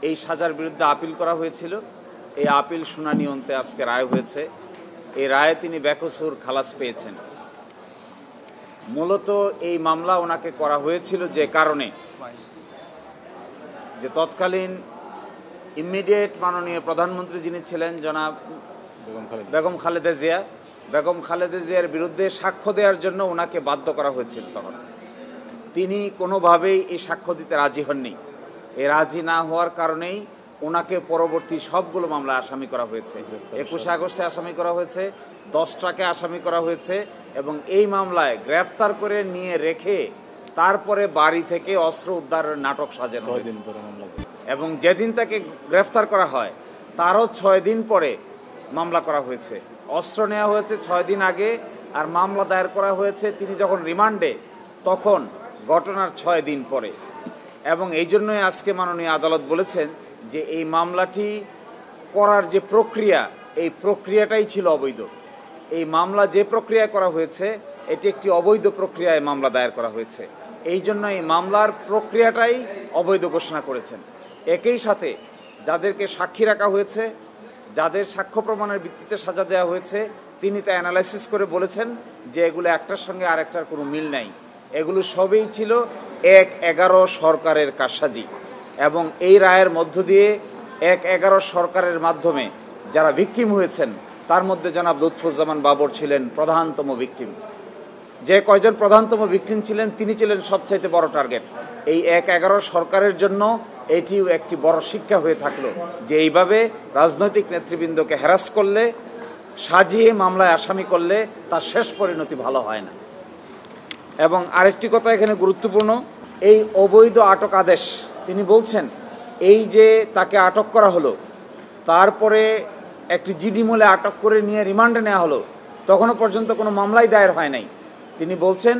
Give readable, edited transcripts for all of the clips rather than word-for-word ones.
এই সাজার বিরুদ্ধে আপিল করা হয়েছিল। এই আপিল শুনানি অন্তে আজকে রায় হয়েছে। এই রায়ে তিনি বেকসুর খালাস পেয়েছেন। মূলত এই মামলা ওনাকে করা হয়েছিল যে কারণে, যে তৎকালীন ইমিডিয়েট মাননীয় প্রধানমন্ত্রী যিনি ছিলেন জনাব বেগম খালেদা জিয়ার বিরুদ্ধে সাক্ষ্য দেওয়ার জন্য ওনাকে বাধ্য করা হয়েছিল। তখন তিনি কোনোভাবেই এই সাক্ষ্য দিতে রাজি হননি। এই রাজি না হওয়ার কারণেই ওনাকে পরবর্তী সবগুলো মামলায় আসামি করা হয়েছে। 21 আগস্টে আসামি করা হয়েছে, 10 ট্রাকে আসামি করা হয়েছে এবং এই মামলায় গ্রেফতার করে নিয়ে রেখে তারপরে বাড়ি থেকে অস্ত্র উদ্ধারের নাটক সাজানো হয়েছে। এবং যেদিন তাকে গ্রেফতার করা হয় তারও 6 দিন পরে মামলা করা হয়েছে। অস্ত্র নেওয়া হয়েছে 6 দিন আগে, আর মামলা দায়ের করা হয়েছে তিনি যখন রিমান্ডে তখন ঘটনার 6 দিন পরে। এবং এই জন্যই আজকে মাননীয় আদালত বলেছেন যে এই মামলাটি করার যে প্রক্রিয়া, এই প্রক্রিয়াটাই ছিল অবৈধ। এই মামলা যে প্রক্রিয়া করা হয়েছে এটি একটি অবৈধ প্রক্রিয়ায় মামলা দায়ের করা হয়েছে। এই জন্য এই মামলার প্রক্রিয়াটাই অবৈধ ঘোষণা করেছেন। একই সাথে যাদেরকে সাক্ষী রাখা হয়েছে, যাদের সাক্ষ্য প্রমাণের ভিত্তিতে সাজা দেওয়া হয়েছে, তিনি তা অ্যানালাইসিস করে বলেছেন যে এগুলো একটার সঙ্গে আরেকটার কোনো মিল নাই। এগুলো সবই ছিল 1-11 সরকারের কারসাজি। এবং এই রায়ের মধ্য দিয়ে 1-11 সরকারের মাধ্যমে যারা ভিকটিম হয়েছেন তার মধ্যে জনাব লুৎফুজ্জামান বাবর ছিলেন প্রধানতম ভিকটিম। যে কয়জন প্রধানতম ভিকটিম ছিলেন তিনি ছিলেন সবচাইতে বড় টার্গেট। এই 1-11 সরকারের জন্য এটিও একটি বড় শিক্ষা হয়ে থাকলো যে এইভাবে রাজনৈতিক নেতৃবৃন্দকে হ্যারাস করলে, সাজিয়ে মামলায় আসামি করলে তার শেষ পরিণতি ভালো হয় না। এবং আরেকটি কথা এখানে গুরুত্বপূর্ণ, এই অবৈধ আটক আদেশ তিনি বলছেন এই যে তাকে আটক করা হলো, তারপরে একটি জিডি মূলে আটক করে নিয়ে রিমান্ডে নেওয়া হলো, তখনও পর্যন্ত কোনো মামলাই দায়ের হয় নাই। তিনি বলছেন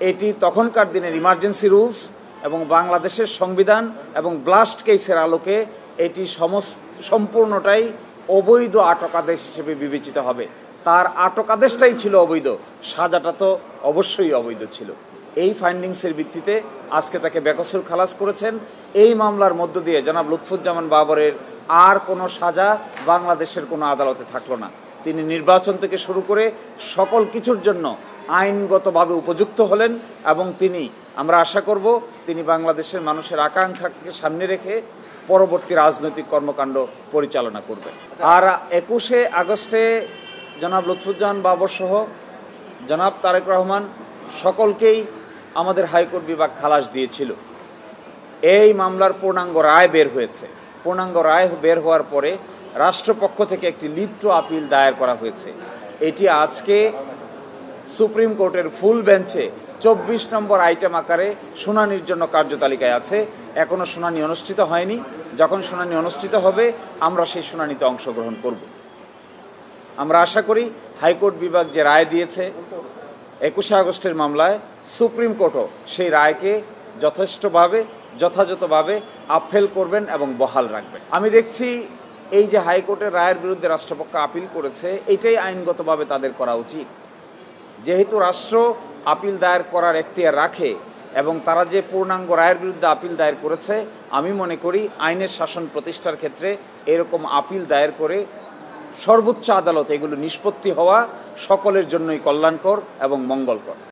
এটি তখনকার দিনের ইমার্জেন্সি রুলস এবং বাংলাদেশের সংবিধান এবং ব্লাস্ট কেসের আলোকে এটি সম্পূর্ণটাই অবৈধ আটক আদেশ হিসেবে বিবেচিত হবে। তার আটক আদেশটাই ছিল অবৈধ, সাজাটা তো অবশ্যই অবৈধ ছিল। এই ফাইন্ডিংসের ভিত্তিতে আজকে তাকে বেকসুর খালাস করেছেন। এই মামলার মধ্য দিয়ে জনাব লুৎফুজ্জামান বাবরের আর কোনো সাজা বাংলাদেশের কোনো আদালতে থাকলো না। তিনি নির্বাচন থেকে শুরু করে সকল কিছুর জন্য আইনগতভাবে উপযুক্ত হলেন এবং তিনি, আমরা আশা করব তিনি বাংলাদেশের মানুষের আকাঙ্ক্ষাকে সামনে রেখে পরবর্তী রাজনৈতিক কর্মকাণ্ড পরিচালনা করবেন। আর 21 আগস্টে জনাব লুৎফুজ্জামান বাবর সহ জনাব তারেক রহমান সকলকেই আমাদের হাইকোর্ট বিভাগ খালাস দিয়েছিল। এই মামলার পূর্ণাঙ্গ রায় বের হয়েছে। পূর্ণাঙ্গ রায় বের হওয়ার পরে রাষ্ট্রপক্ষ থেকে একটি লিভ টু আপিল দায়ের করা হয়েছে। এটি আজকে সুপ্রিম কোর্টের ফুল বেঞ্চে 24 নম্বর আইটেম আকারে শুনানির জন্য কার্যতালিকায় আছে। এখনও শুনানি অনুষ্ঠিত হয়নি। যখন শুনানি অনুষ্ঠিত হবে আমরা সেই শুনানিতে অংশগ্রহণ করব। আমরা আশা করি হাইকোর্ট বিভাগ যে রায় দিয়েছে 21 আগস্টের মামলায়, সুপ্রিম কোর্টও সেই রায়কে যথাযথভাবে আপহেল করবেন এবং বহাল রাখবেন। আমি দেখছি এই যে হাইকোর্টের রায়ের বিরুদ্ধে রাষ্ট্রপক্ষ আপিল করেছে, এটাই আইনগতভাবে তাদের করা উচিত। যেহেতু রাষ্ট্র আপিল দায়ের করার এখতিয়ার রাখে এবং তারা যে পূর্ণাঙ্গ রায়ের বিরুদ্ধে আপিল দায়ের করেছে, আমি মনে করি আইনের শাসন প্রতিষ্ঠার ক্ষেত্রে এরকম আপিল দায়ের করে সর্বোচ্চ আদালত এগুলো নিষ্পত্তি হওয়া সকলের জন্যই কল্যাণকর এবং মঙ্গলকর।